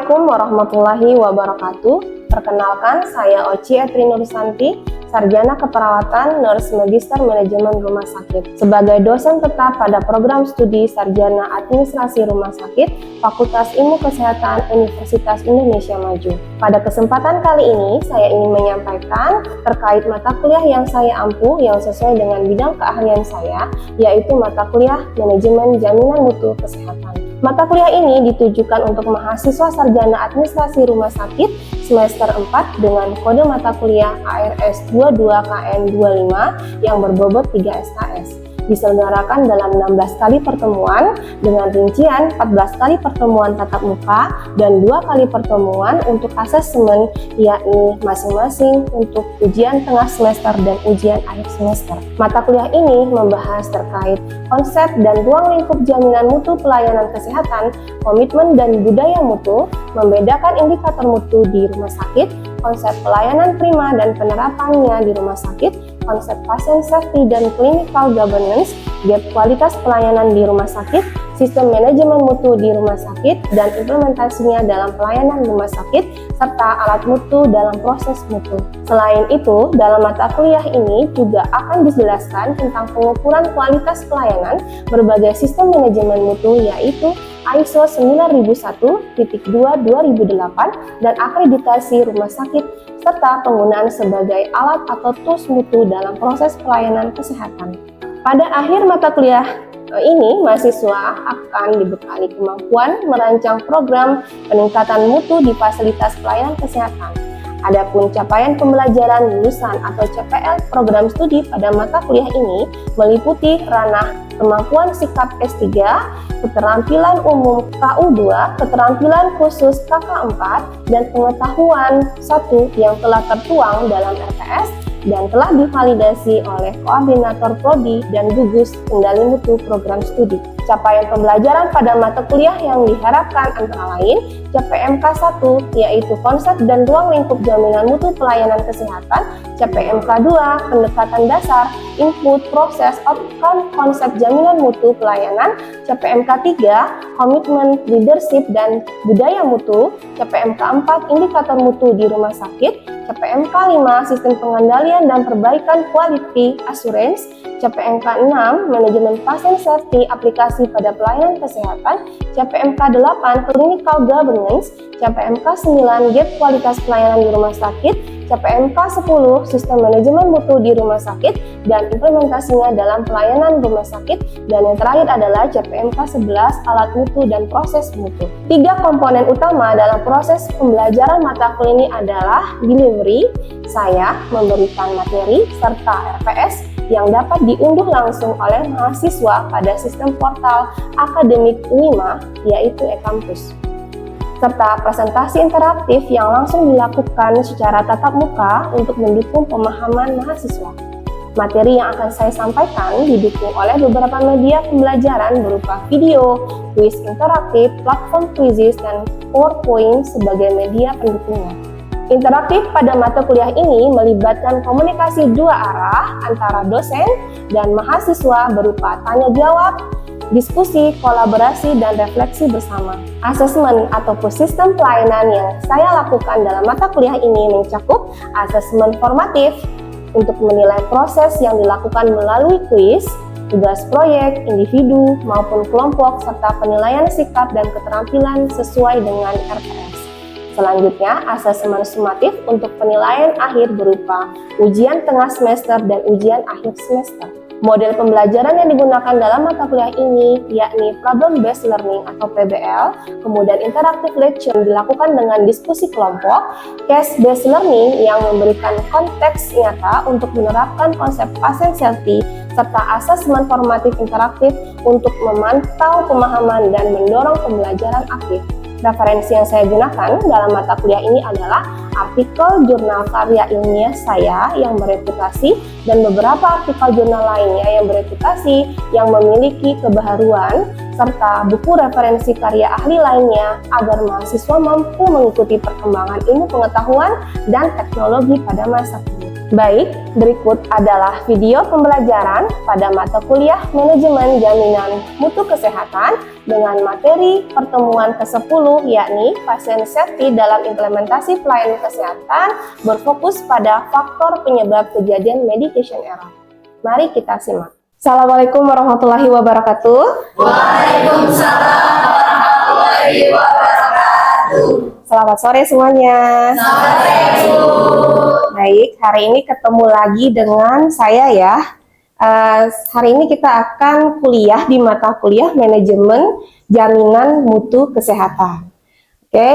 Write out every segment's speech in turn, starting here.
Assalamualaikum warahmatullahi wabarakatuh. Perkenalkan, saya Oci Etri Nursanti, Sarjana Keperawatan Nurse Magister Manajemen Rumah Sakit. Sebagai dosen tetap pada program studi Sarjana Administrasi Rumah Sakit, Fakultas Ilmu Kesehatan Universitas Indonesia Maju. Pada kesempatan kali ini, saya ingin menyampaikan terkait mata kuliah yang saya ampuh yang sesuai dengan bidang keahlian saya, yaitu mata kuliah Manajemen Jaminan Mutu Kesehatan. Mata kuliah ini ditujukan untuk mahasiswa Sarjana Administrasi Rumah Sakit semester 4 dengan kode mata kuliah ARS 22KN25 yang berbobot 3 SKS. Diselenggarakan dalam 16 kali pertemuan dengan rincian 14 kali pertemuan tatap muka dan 2 kali pertemuan untuk asesmen, yakni masing-masing untuk ujian tengah semester dan ujian akhir semester. Mata kuliah ini membahas terkait konsep dan ruang lingkup jaminan mutu pelayanan kesehatan, komitmen dan budaya mutu, membedakan indikator mutu di rumah sakit, konsep pelayanan prima dan penerapannya di rumah sakit, konsep pasien safety dan clinical governance, gap kualitas pelayanan di rumah sakit, sistem manajemen mutu di rumah sakit, dan implementasinya dalam pelayanan rumah sakit, serta alat mutu dalam proses mutu. Selain itu, dalam mata kuliah ini juga akan dijelaskan tentang pengukuran kualitas pelayanan berbagai sistem manajemen mutu, yaitu ISO 9001-2-2008 dan akreditasi rumah sakit, serta penggunaan sebagai alat atau tools mutu dalam proses pelayanan kesehatan. Pada akhir mata kuliah ini, mahasiswa akan dibekali kemampuan merancang program peningkatan mutu di fasilitas pelayanan kesehatan. Adapun capaian pembelajaran lulusan atau CPL program studi pada mata kuliah ini meliputi ranah kemampuan sikap S3, keterampilan umum KU2, keterampilan khusus KK4, dan pengetahuan 1 yang telah tertuang dalam RPS dan telah divalidasi oleh Koordinator Prodi dan Gugus Kendali Mutu Program Studi. Capaian pembelajaran pada mata kuliah yang diharapkan antara lain CPMK 1, yaitu konsep dan ruang lingkup jaminan mutu pelayanan kesehatan, CPMK 2, pendekatan dasar, input, proses, outcome, konsep jaminan mutu pelayanan, CPMK 3, komitmen, leadership, dan budaya mutu, CPMK 4, indikator mutu di rumah sakit, CPMK 5, sistem pengendalian dan perbaikan quality assurance, CPMK 6, manajemen pasien safety aplikasi pada pelayanan kesehatan, CPMK 8, clinical governance, CPMK 9, gap kualitas pelayanan di rumah sakit, CPMK 10, sistem manajemen mutu di rumah sakit dan implementasinya dalam pelayanan rumah sakit, dan yang terakhir adalah CPMK 11, alat mutu dan proses mutu. 3 komponen utama dalam proses pembelajaran mata kuliah ini adalah delivery, saya memberikan materi, serta RPS yang dapat diunduh langsung oleh mahasiswa pada sistem portal akademik UNIMA, yaitu e-kampus, serta presentasi interaktif yang langsung dilakukan secara tatap muka untuk mendukung pemahaman mahasiswa. Materi yang akan saya sampaikan didukung oleh beberapa media pembelajaran berupa video, kuis interaktif, platform quizzes, dan PowerPoint sebagai media pendukungnya. Interaktif pada mata kuliah ini melibatkan komunikasi 2 arah antara dosen dan mahasiswa berupa tanya jawab, diskusi, kolaborasi, dan refleksi bersama. Asesmen ataupun sistem pelayanan yang saya lakukan dalam mata kuliah ini mencakup asesmen formatif untuk menilai proses yang dilakukan melalui kuis, tugas proyek, individu maupun kelompok, serta penilaian sikap dan keterampilan sesuai dengan RPS. Selanjutnya, asesmen sumatif untuk penilaian akhir berupa ujian tengah semester dan ujian akhir semester. Model pembelajaran yang digunakan dalam mata kuliah ini yakni problem based learning atau PBL, kemudian interactive lecture yang dilakukan dengan diskusi kelompok, case based learning yang memberikan konteks nyata untuk menerapkan konsep pasien safety, serta asesmen formatif interaktif untuk memantau pemahaman dan mendorong pembelajaran aktif. Referensi yang saya gunakan dalam mata kuliah ini adalah artikel jurnal karya ilmiah saya yang bereputasi dan beberapa artikel jurnal lainnya yang bereputasi yang memiliki kebaharuan, serta buku referensi karya ahli lainnya agar mahasiswa mampu mengikuti perkembangan ilmu pengetahuan dan teknologi pada masa kini. Baik, berikut adalah video pembelajaran pada mata kuliah Manajemen Jaminan Mutu Kesehatan dengan materi pertemuan ke-10 yakni Pasien Safety dalam Implementasi Pelayanan Kesehatan berfokus pada faktor penyebab kejadian medication error. Mari kita simak. Assalamualaikum warahmatullahi wabarakatuh. Waalaikumsalam warahmatullahi wabarakatuh. Selamat sore semuanya. Selamat sore, Bu. Baik, hari ini ketemu lagi dengan saya ya. Hari ini kita akan kuliah di mata kuliah Manajemen Jaminan Mutu Kesehatan. Oke,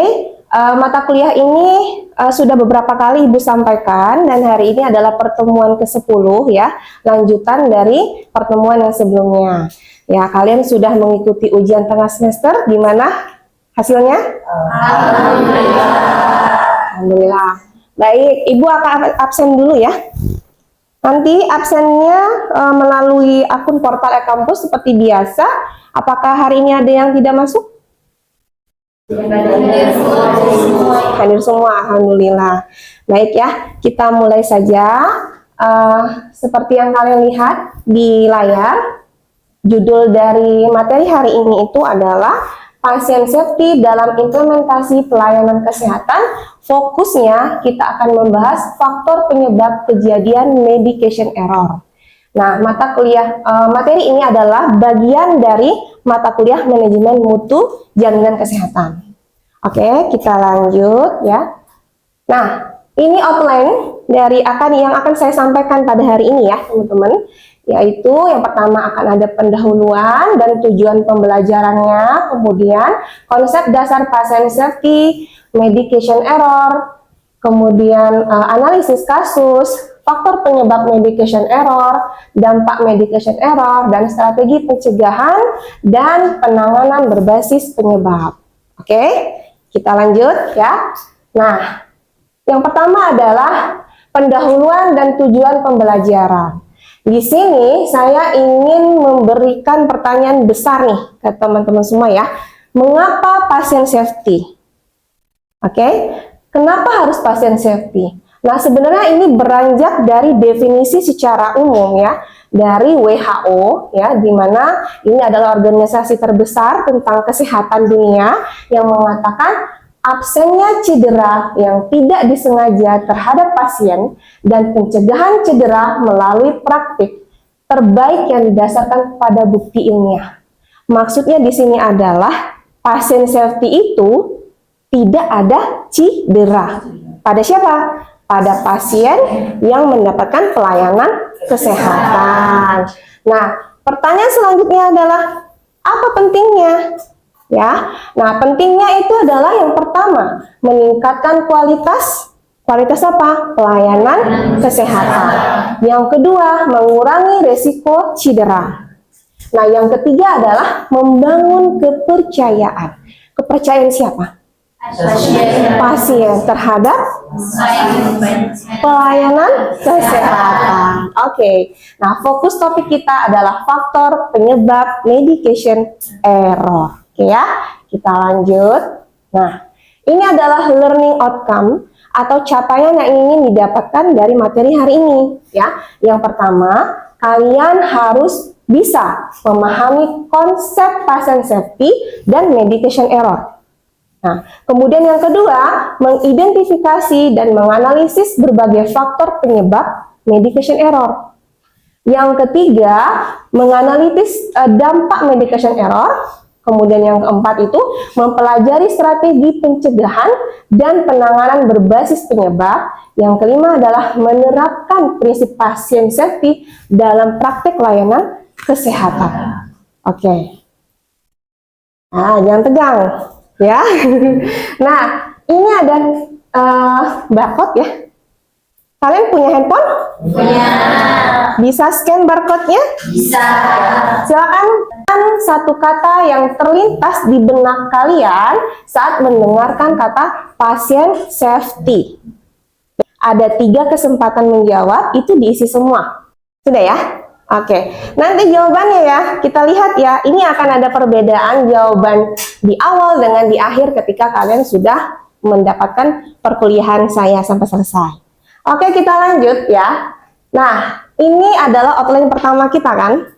mata kuliah ini sudah beberapa kali Ibu sampaikan dan hari ini adalah pertemuan ke-10 ya, lanjutan dari pertemuan yang sebelumnya. Ya, kalian sudah mengikuti ujian tengah semester, gimana hasilnya? Alhamdulillah. Alhamdulillah. Baik, Ibu akan absen dulu ya. Nanti absennya melalui akun portal e-kampus seperti biasa. Apakah hari ini ada yang tidak masuk? Hadir semua, alhamdulillah. Baik ya, kita mulai saja. Seperti yang kalian lihat di layar, judul dari materi hari ini itu adalah Pasien Safety dalam Implementasi Pelayanan Kesehatan. Fokusnya kita akan membahas faktor penyebab kejadian medication error. Nah, mata kuliah materi ini adalah bagian dari mata kuliah Manajemen Mutu Jaminan Kesehatan. Oke, kita lanjut ya. Nah, ini outline dari yang akan saya sampaikan pada hari ini ya, teman-teman. Yaitu yang pertama akan ada pendahuluan dan tujuan pembelajarannya, kemudian konsep dasar pasien safety, medication error, kemudian analisis kasus, faktor penyebab medication error, dampak medication error, dan strategi pencegahan dan penanganan berbasis penyebab. Oke, kita lanjut ya. Nah, yang pertama adalah pendahuluan dan tujuan pembelajaran. Di sini saya ingin memberikan pertanyaan besar nih ke teman-teman semua ya. Mengapa pasien safety? Oke, kenapa harus pasien safety? Nah, sebenarnya ini beranjak dari definisi secara umum ya dari WHO ya, di mana ini adalah organisasi terbesar tentang kesehatan dunia yang mengatakan absennya cedera yang tidak disengaja terhadap pasien dan pencegahan cedera melalui praktik terbaik yang didasarkan pada bukti ilmiah. Maksudnya di sini adalah pasien safety itu tidak ada cedera. Pada siapa? Pada pasien yang mendapatkan pelayanan kesehatan. Nah, pertanyaan selanjutnya adalah apa pentingnya? Ya, nah pentingnya itu adalah yang pertama meningkatkan kualitas apa? Pelayanan kesehatan. Yang kedua mengurangi resiko cedera. Nah yang ketiga adalah membangun kepercayaan. Kepercayaan siapa? Pasien terhadap pelayanan kesehatan. Oke, nah fokus topik kita adalah faktor penyebab medication error. Oke ya, kita lanjut. Nah, ini adalah learning outcome atau capaian yang ingin didapatkan dari materi hari ini. Ya, yang pertama, kalian harus bisa memahami konsep pasien safety dan medication error. Nah, kemudian yang kedua, mengidentifikasi dan menganalisis berbagai faktor penyebab medication error. Yang ketiga, menganalisis dampak medication error. Kemudian yang keempat itu mempelajari strategi pencegahan dan penanganan berbasis penyebab. Yang kelima adalah menerapkan prinsip pasien safety dalam praktek layanan kesehatan. Oke. Nah, jangan tegang ya. Nah, ini ada barcode ya. Kalian punya handphone? Punya. Bisa scan barcode-nya? Bisa. Silakan satu kata yang terlintas di benak kalian saat mendengarkan kata pasien safety. Ada 3 kesempatan menjawab, itu diisi semua. Sudah ya? Oke. Nanti jawabannya ya, kita lihat ya. Ini akan ada perbedaan jawaban di awal dengan di akhir ketika kalian sudah mendapatkan perkuliahan saya sampai selesai. Oke, kita lanjut ya. Nah, ini adalah outline pertama kita kan,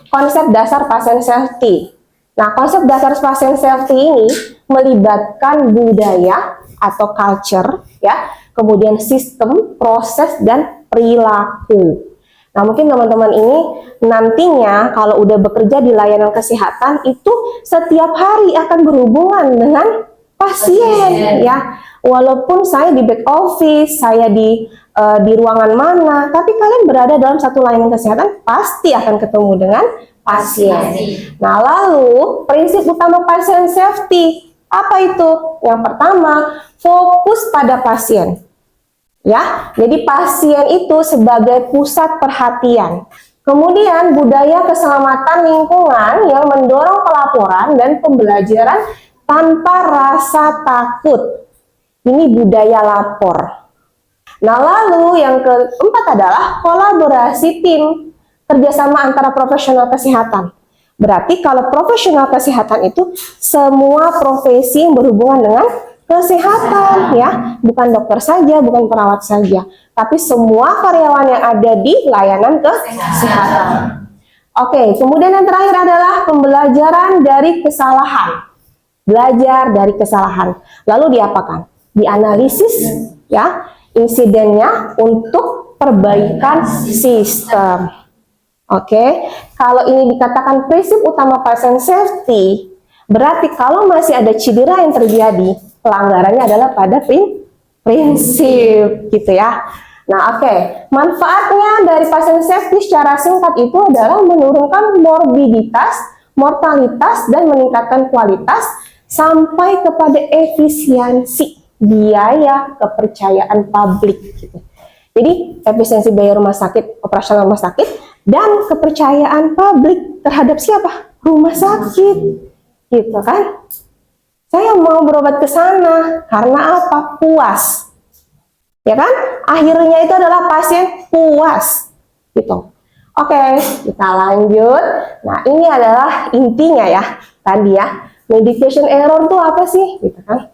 konsep dasar pasien safety. Nah, konsep dasar pasien safety ini melibatkan budaya atau culture ya, kemudian sistem, proses, dan perilaku. Nah, mungkin teman-teman ini nantinya kalau udah bekerja di layanan kesehatan itu setiap hari akan berhubungan dengan pasien ya. Walaupun saya di back office, saya di ruangan mana, tapi kalian berada dalam satu layanan kesehatan pasti akan ketemu dengan pasien. Nah, lalu prinsip utama pasien safety apa itu? Yang pertama, fokus pada pasien. Ya, jadi pasien itu sebagai pusat perhatian. Kemudian budaya keselamatan lingkungan yang mendorong pelaporan dan pembelajaran tanpa rasa takut. Ini budaya lapor. Nah, lalu yang keempat adalah kolaborasi tim, kerjasama antara profesional kesehatan. Berarti kalau profesional kesehatan itu semua profesi yang berhubungan dengan kesehatan ya, bukan dokter saja, bukan perawat saja, tapi semua karyawan yang ada di layanan kesehatan. Oke, kemudian yang terakhir adalah pembelajaran dari kesalahan. Belajar dari kesalahan. Lalu diapakan? Dianalisis ya insidennya untuk perbaikan sistem. Oke, kalau ini dikatakan prinsip utama pasien safety, berarti kalau masih ada cedera yang terjadi, pelanggarannya adalah pada prinsip gitu ya. Nah, oke, manfaatnya dari pasien safety secara singkat itu adalah menurunkan morbiditas, mortalitas, dan meningkatkan kualitas sampai kepada efisiensi biaya kepercayaan publik gitu. Jadi efisiensi biaya rumah sakit, operasional rumah sakit, dan kepercayaan publik terhadap siapa? Rumah sakit, gitu kan? Saya mau berobat ke sana karena apa? Puas, ya kan? Akhirnya itu adalah pasien puas, gitu. Oke, kita lanjut. Nah, ini adalah intinya ya, tadi ya. Medication error itu apa sih? Gitu kan?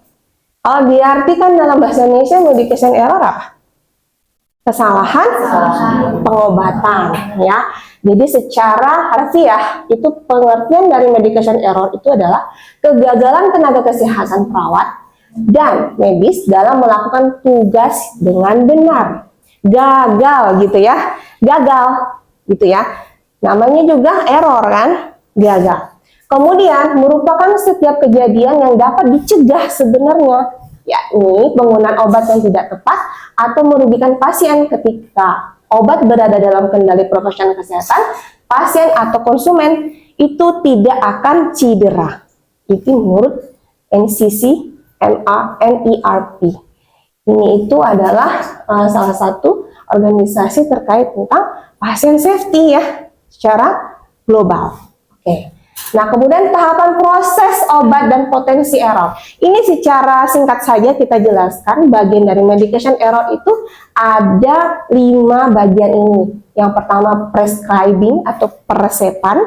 Kalau diartikan dalam bahasa Indonesia, medication error apa? Kesalahan pengobatan ya. Jadi secara harfiah itu pengertian dari medication error itu adalah kegagalan tenaga kesehatan perawat dan medis dalam melakukan tugas dengan benar. Gagal gitu ya. Gagal gitu ya. Namanya juga error kan? Gagal. Kemudian merupakan setiap kejadian yang dapat dicegah sebenarnya, yakni penggunaan obat yang tidak tepat atau merugikan pasien. Ketika obat berada dalam kendali profesional kesehatan, pasien atau konsumen itu tidak akan cedera. Itu menurut NCC NERP. Ini itu adalah salah satu organisasi terkait tentang pasien safety ya secara global. Oke. Nah, kemudian tahapan proses obat dan potensi error. Ini secara singkat saja kita jelaskan, bagian dari medication error itu ada 5 bagian ini. Yang pertama prescribing atau peresepan,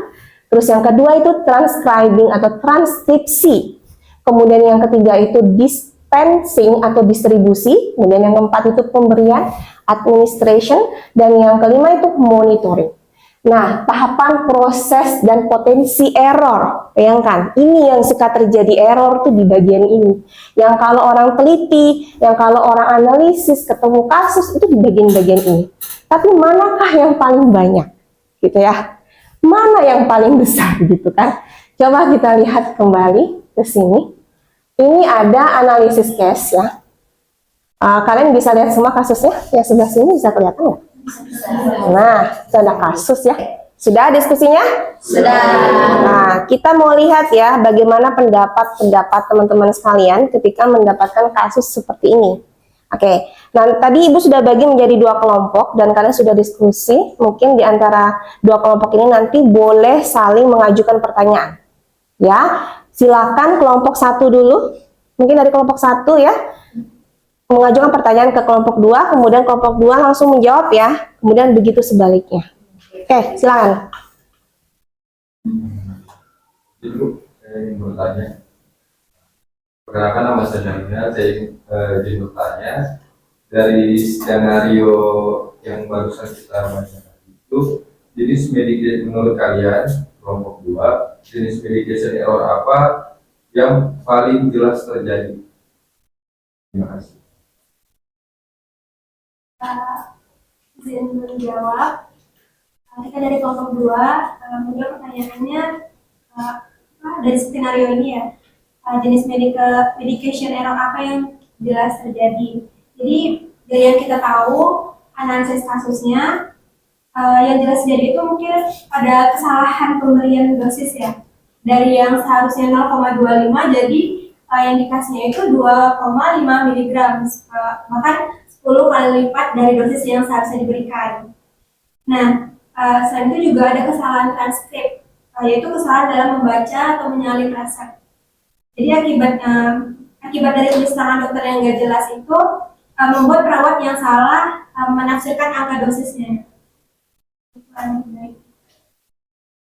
terus yang kedua itu transcribing atau transkripsi. Kemudian yang ketiga itu dispensing atau distribusi, kemudian yang keempat itu pemberian, administration, dan yang kelima itu monitoring. Nah, tahapan proses dan potensi error, bayangkan, ini yang suka terjadi error tuh di bagian ini. Yang kalau orang teliti, yang kalau orang analisis, ketemu kasus, itu di bagian-bagian ini. Tapi manakah yang paling banyak? Gitu ya. Mana yang paling besar gitu kan? Coba kita lihat kembali ke sini. Ini ada analisis case ya. Kalian bisa lihat semua kasusnya, yang sebelah sini bisa kelihatan nggak? Nah, itu ada kasus ya. Sudah diskusinya? Sudah. Nah, kita mau lihat ya bagaimana pendapat teman-teman sekalian ketika mendapatkan kasus seperti ini. Oke, nah tadi Ibu sudah bagi menjadi 2 kelompok dan kalian sudah diskusi. Mungkin di antara 2 kelompok ini nanti boleh saling mengajukan pertanyaan. Ya, silakan kelompok 1 dulu. Mungkin dari kelompok 1 ya. Mengajukan pertanyaan ke kelompok 2, kemudian kelompok 2 langsung menjawab ya, kemudian begitu sebaliknya. Oke, silakan. Ibu, saya ingin bertanya. Perkenalkan nama saya Jamina, saya ingin bertanya dari skenario yang barusan kita baca itu, jenis medication menurut kalian kelompok 2, jenis medication error apa yang paling jelas terjadi? Terima kasih. Izin menjawab. Kita dari kelompok 2 menjawab pertanyaannya dari skenario ini ya, jenis medication error apa yang jelas terjadi. Jadi dari yang kita tahu analisis kasusnya, yang jelas terjadi itu mungkin ada kesalahan pemberian dosis ya, dari yang seharusnya 0,25 jadi yang dikasihnya itu 2,5 mg, bahkan 10 kali lipat dari dosis yang seharusnya diberikan. Nah, selain itu juga ada kesalahan transkrip, yaitu kesalahan dalam membaca atau menyalin resep. Jadi akibat dari tulisan dokter yang nggak jelas itu membuat perawat yang salah menafsirkan angka dosisnya.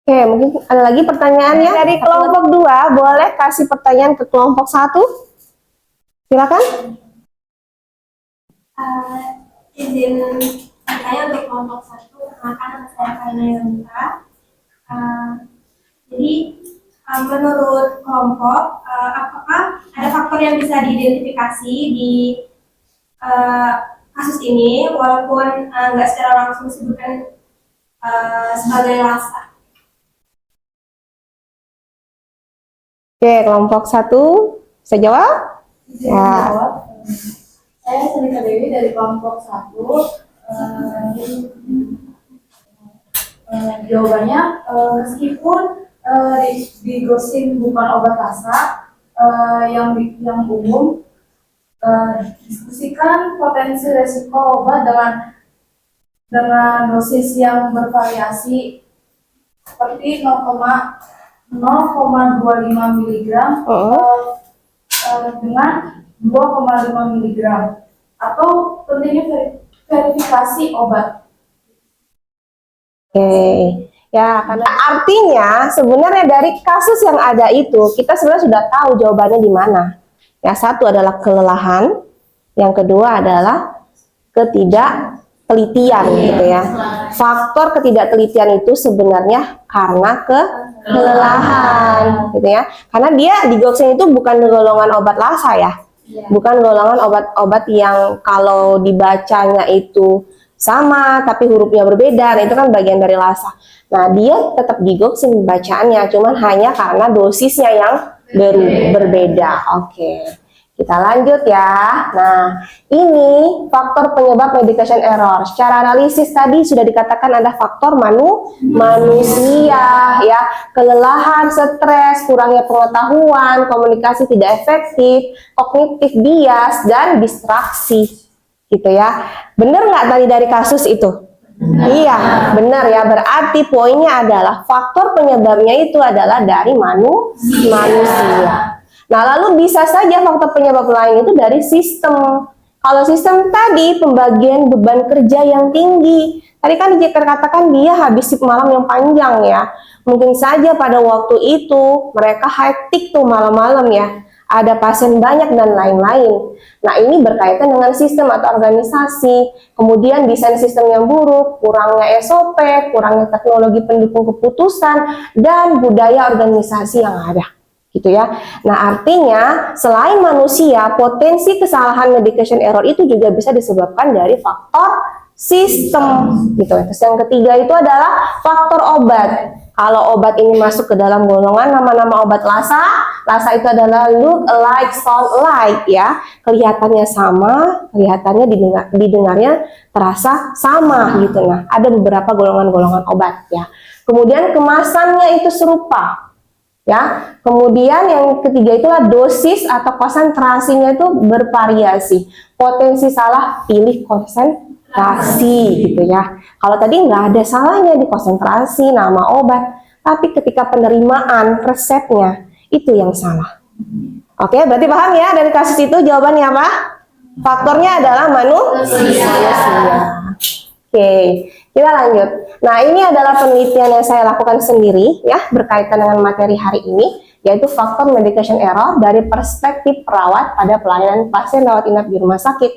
Oke, mungkin ada lagi pertanyaannya dari kelompok 2, boleh kasih pertanyaan ke kelompok 1? Silakan. Izin bertanya untuk kelompok 1, perkenalkan saya Karina Yonita. Jadi menurut kelompok, apakah ada faktor yang bisa diidentifikasi di kasus ini walaupun nggak secara langsung disebutkan sebagai LASA? Oke, kelompok 1 bisa jawab? Ya. Saya Selika Dewi dari kelompok 1. Jawabannya meskipun digosin bukan obat LASA yang umum, diskusikan potensi resiko obat dengan dosis yang bervariasi seperti 0,25 mg dengan 2,5 mg, atau pentingnya verifikasi obat. Oke, ya karena artinya sebenarnya dari kasus yang ada itu kita sebenarnya sudah tahu jawabannya di mana. Ya, satu adalah kelelahan, yang kedua adalah ketidaktelitian gitu ya. Faktor ketidaktelitian itu sebenarnya karena kelelahan gitu ya. Karena dia digokseng itu bukan golongan obat LASA ya. Bukan golongan obat-obat yang kalau dibacanya itu sama tapi hurufnya berbeda, nah itu kan bagian dari LASA. Nah dia tetap digokseng bacaannya, cuman hanya karena dosisnya yang berbeda. Oke, kita lanjut ya. Nah ini faktor penyebab medication error. Secara analisis tadi sudah dikatakan ada faktor manusia ya, kelelahan, stres, kurangnya pengetahuan, komunikasi tidak efektif, kognitif bias, dan distraksi gitu ya. Benar nggak tadi dari kasus itu? Iya, benar ya. Berarti poinnya adalah faktor penyebabnya itu adalah dari manusia. Nah, lalu bisa saja faktor penyebab lain itu dari sistem. Kalau sistem tadi pembagian beban kerja yang tinggi. Tadi kan dikatakan dia habis shift malam yang panjang ya. Mungkin saja pada waktu itu mereka hektik tuh malam-malam ya. Ada pasien banyak dan lain-lain. Nah, ini berkaitan dengan sistem atau organisasi. Kemudian desain sistem yang buruk, kurangnya SOP, kurangnya teknologi pendukung keputusan, dan budaya organisasi yang ada. Gitu ya. Nah, artinya selain manusia, potensi kesalahan medication error itu juga bisa disebabkan dari faktor sistem gitu. Terus yang ketiga itu adalah faktor obat. Kalau obat ini masuk ke dalam golongan nama-nama obat LASA, LASA itu adalah look alike, sound alike ya. Kelihatannya sama, kelihatannya didengarnya terasa sama gitu. Nah, ada beberapa golongan-golongan obat ya. Kemudian kemasannya itu serupa. Ya, kemudian yang ketiga itulah dosis atau konsentrasinya itu bervariasi. Potensi salah pilih konsentrasi gitu ya. Kalau tadi nggak ada salahnya di konsentrasi nama obat, tapi ketika penerimaan resepnya itu yang salah. Oke, berarti paham ya dari kasus itu jawabannya apa? Faktornya adalah manusia. Oke, kita lanjut. Nah, ini adalah penelitian yang saya lakukan sendiri ya, berkaitan dengan materi hari ini, yaitu faktor medication error dari perspektif perawat pada pelayanan pasien rawat inap di rumah sakit.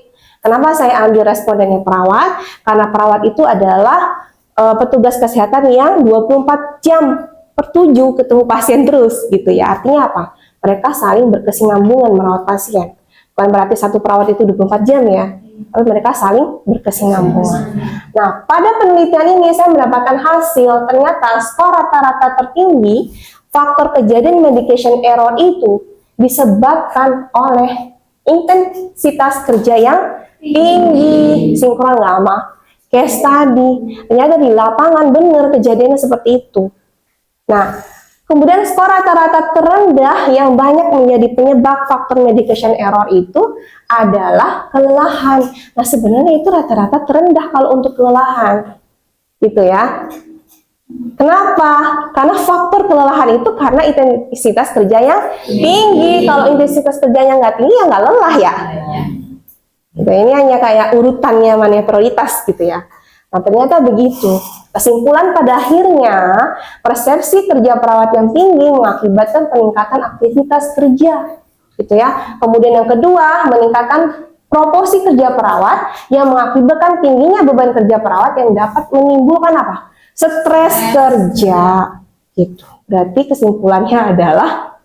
Kenapa saya ambil respondennya perawat? Karena perawat itu adalah petugas kesehatan yang 24 jam per 7 ketemu pasien terus gitu ya. Artinya apa? Mereka saling berkesinambungan merawat pasien. Bukan berarti satu perawat itu 24 jam ya, tapi mereka saling berkesinambungan. Nah, pada penelitian ini saya mendapatkan hasil ternyata skor rata-rata tertinggi faktor kejadian medication error itu disebabkan oleh intensitas kerja yang tinggi, sinkron lama. Case tadi, ternyata di lapangan benar kejadiannya seperti itu. Nah, kemudian skor rata-rata terendah yang banyak menjadi penyebab faktor medication error itu adalah kelelahan. Nah, sebenarnya itu rata-rata terendah kalau untuk kelelahan, gitu ya. Kenapa? Karena faktor kelelahan itu karena intensitas kerja yang tinggi. Kalau intensitas kerjanya nggak tinggi, ya nggak lelah ya. Gitu, ini hanya kayak urutannya mana yang prioritas gitu ya. Nah, ternyata begitu. Kesimpulan pada akhirnya, persepsi kerja perawat yang tinggi mengakibatkan peningkatan aktivitas kerja, gitu ya. Kemudian yang kedua, meningkatkan proporsi kerja perawat yang mengakibatkan tingginya beban kerja perawat yang dapat menimbulkan apa? Stres kerja, gitu. Berarti kesimpulannya adalah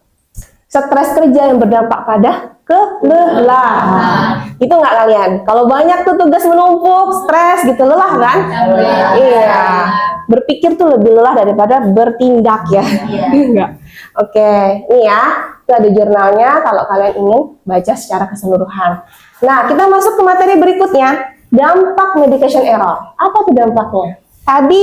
stres kerja yang berdampak pada kelelahan. Itu nggak kalian? Kalau banyak tuh tugas menumpuk, stres gitu, lelah kan? Iya. Berpikir tuh lebih lelah daripada bertindak ya. Enggak. Oke, ini ya. Itu ada jurnalnya kalau kalian ingin baca secara keseluruhan. Nah, kita masuk ke materi berikutnya. Dampak medication error. Apa tuh dampaknya? Tadi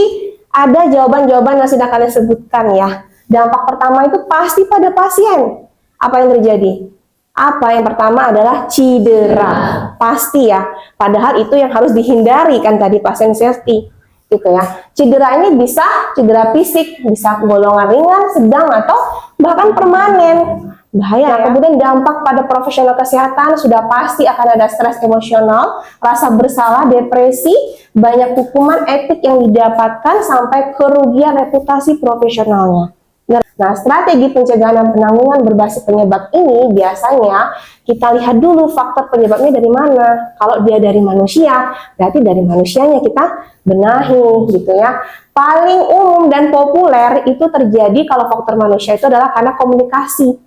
ada jawaban-jawaban yang sudah kalian sebutkan ya. Dampak pertama itu pasti pada pasien. Apa yang terjadi? Apa yang pertama adalah cedera, pasti ya. Padahal itu yang harus dihindari kan tadi pasien safety, gitu ya. Cedera ini bisa cedera fisik, bisa golongan ringan, sedang atau bahkan permanen. Bahaya. Nah, kemudian dampak pada profesional kesehatan sudah pasti akan ada stres emosional, rasa bersalah, depresi, banyak hukuman etik yang didapatkan sampai kerugian reputasi profesionalnya. Nah, strategi pencegahan dan penanggulangan berbasis penyebab ini biasanya kita lihat dulu faktor penyebabnya dari mana. Kalau dia dari manusia, berarti dari manusianya kita benahi gitu ya. Paling umum dan populer itu terjadi kalau faktor manusia itu adalah karena komunikasi.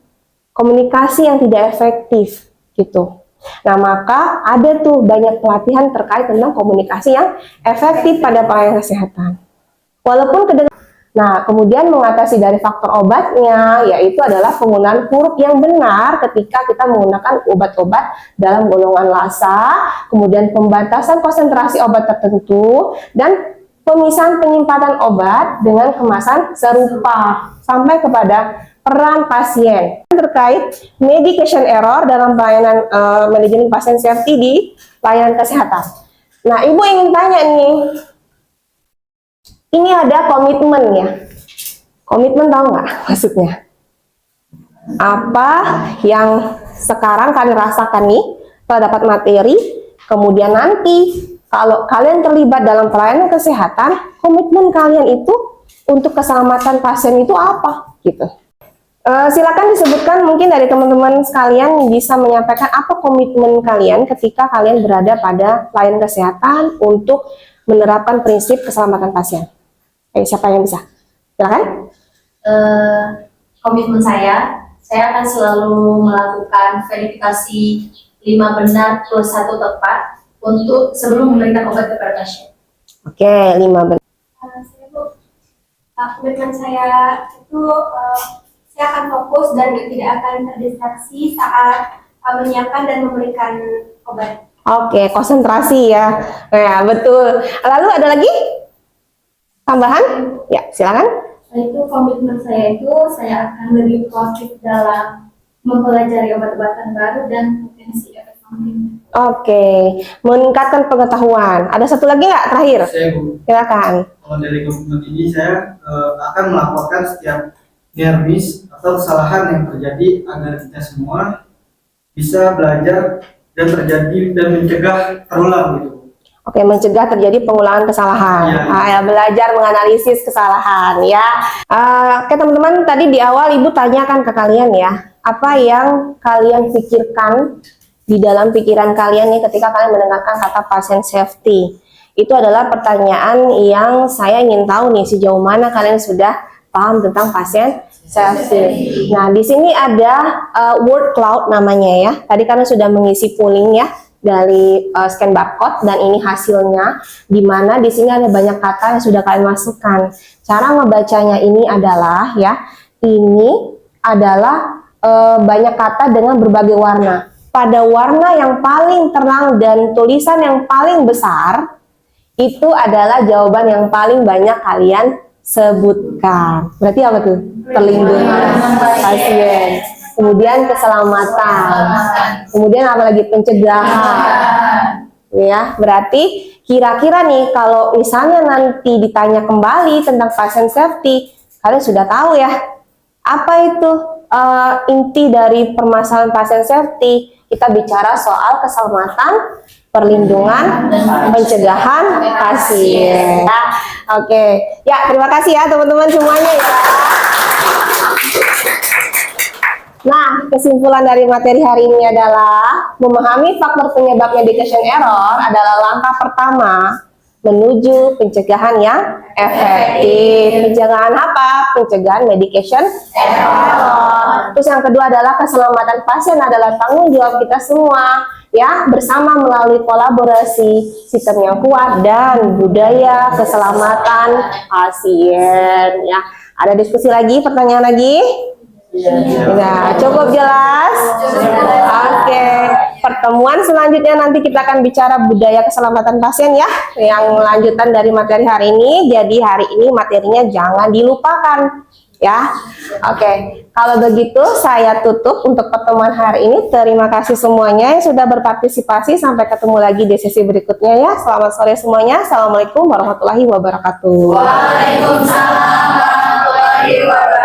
Komunikasi yang tidak efektif gitu. Nah, maka ada tuh banyak pelatihan terkait tentang komunikasi yang efektif pada pelayanan kesehatan. Walaupun Nah, kemudian mengatasi dari faktor obatnya, yaitu adalah penggunaan huruf yang benar ketika kita menggunakan obat-obat dalam golongan LASA, kemudian pembatasan konsentrasi obat tertentu, dan pemisahan penyimpanan obat dengan kemasan serupa, sampai kepada peran pasien. Terkait medication error dalam pelayanan manajemen pasien safety di pelayanan kesehatan. Nah, Ibu ingin tanya nih, ini ada komitmen ya. Komitmen tahu nggak maksudnya? Apa yang sekarang kalian rasakan nih setelah dapat materi, kemudian nanti kalau kalian terlibat dalam pelayanan kesehatan, komitmen kalian itu untuk keselamatan pasien itu apa? Gitu. Silakan disebutkan mungkin dari teman-teman sekalian bisa menyampaikan apa komitmen kalian ketika kalian berada pada pelayanan kesehatan untuk menerapkan prinsip keselamatan pasien. Siapa yang bisa? Silakan. Komitmen saya akan selalu melakukan verifikasi 5 benar plus 1 tepat untuk sebelum memberikan obat kepada pasien. Oke, 5 benar. Komitmen saya itu saya akan fokus dan tidak akan terdistraksi saat menyiapkan dan memberikan obat. Oke, konsentrasi ya. Ya, betul. Lalu ada lagi? Tambahan? Ya, silakan. Itu komitmen saya itu saya akan lebih proaktif dalam mempelajari obat-obatan baru dan potensi efek samping. Oke, meningkatkan pengetahuan. Ada satu lagi nggak terakhir? Saya, Bu. Silakan. Kalau dari komitmen ini saya akan melaporkan setiap near miss atau kesalahan yang terjadi agar kita semua bisa belajar dan mencegah terulang gitu. Oke, mencegah terjadi pengulangan kesalahan. Ya. Belajar menganalisis kesalahan ya. Oke teman-teman, tadi di awal Ibu tanyakan ke kalian ya, apa yang kalian pikirkan di dalam pikiran kalian nih ketika kalian mendengarkan kata patient safety? Itu adalah pertanyaan yang saya ingin tahu nih, sejauh mana kalian sudah paham tentang patient safety. Nah, di sini ada word cloud namanya ya. Tadi kalian sudah mengisi polling ya dari scan barcode, dan ini hasilnya, di mana di sini ada banyak kata yang sudah kalian masukkan. Cara membacanya ini adalah ya, ini adalah banyak kata dengan berbagai warna. Pada warna yang paling terang dan tulisan yang paling besar, itu adalah jawaban yang paling banyak kalian sebutkan. Berarti apa tuh? Perlindungan pasien. Kemudian keselamatan. Kemudian apa lagi? Pencegahan. Ya, berarti kira-kira nih kalau misalnya nanti ditanya kembali tentang patient safety, kalian sudah tahu ya apa itu inti dari permasalahan patient safety. Kita bicara soal keselamatan, perlindungan, pencegahan pasien. Oke, ya terima kasih ya teman-teman semuanya ya. Nah, kesimpulan dari materi hari ini adalah memahami faktor penyebab medication error adalah langkah pertama menuju pencegahan yang efektif. Pencegahan apa? Pencegahan medication error. Terus yang kedua adalah keselamatan pasien adalah tanggung jawab kita semua ya, bersama melalui kolaborasi sistem yang kuat dan budaya keselamatan pasien ya. Ada diskusi lagi, pertanyaan lagi? Ya, cukup jelas? Oke. Pertemuan selanjutnya nanti kita akan bicara budaya keselamatan pasien ya, yang lanjutan dari materi hari ini. Jadi hari ini materinya jangan dilupakan ya. Oke, kalau begitu saya tutup untuk pertemuan hari ini. Terima kasih semuanya yang sudah berpartisipasi. Sampai ketemu lagi di sesi berikutnya ya. Selamat sore semuanya. Assalamualaikum warahmatullahi wabarakatuh. Waalaikumsalam warahmatullahi wabarakatuh.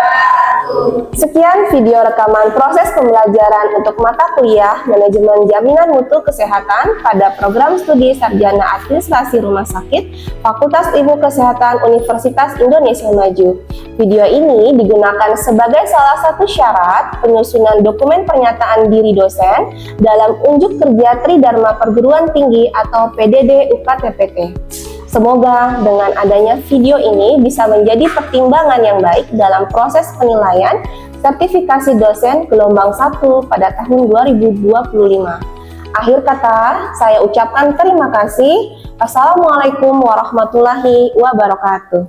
Sekian video rekaman proses pembelajaran untuk mata kuliah Manajemen Jaminan Mutu Kesehatan pada program studi Sarjana Administrasi Rumah Sakit Fakultas Ilmu Kesehatan Universitas Indonesia Maju. Video ini digunakan sebagai salah satu syarat penyusunan dokumen pernyataan diri dosen dalam unjuk kerja Tridharma Perguruan Tinggi atau PDD UKTPT. Semoga dengan adanya video ini bisa menjadi pertimbangan yang baik dalam proses penilaian sertifikasi dosen gelombang 1 pada tahun 2025. Akhir kata, saya ucapkan terima kasih. Wassalamualaikum warahmatullahi wabarakatuh.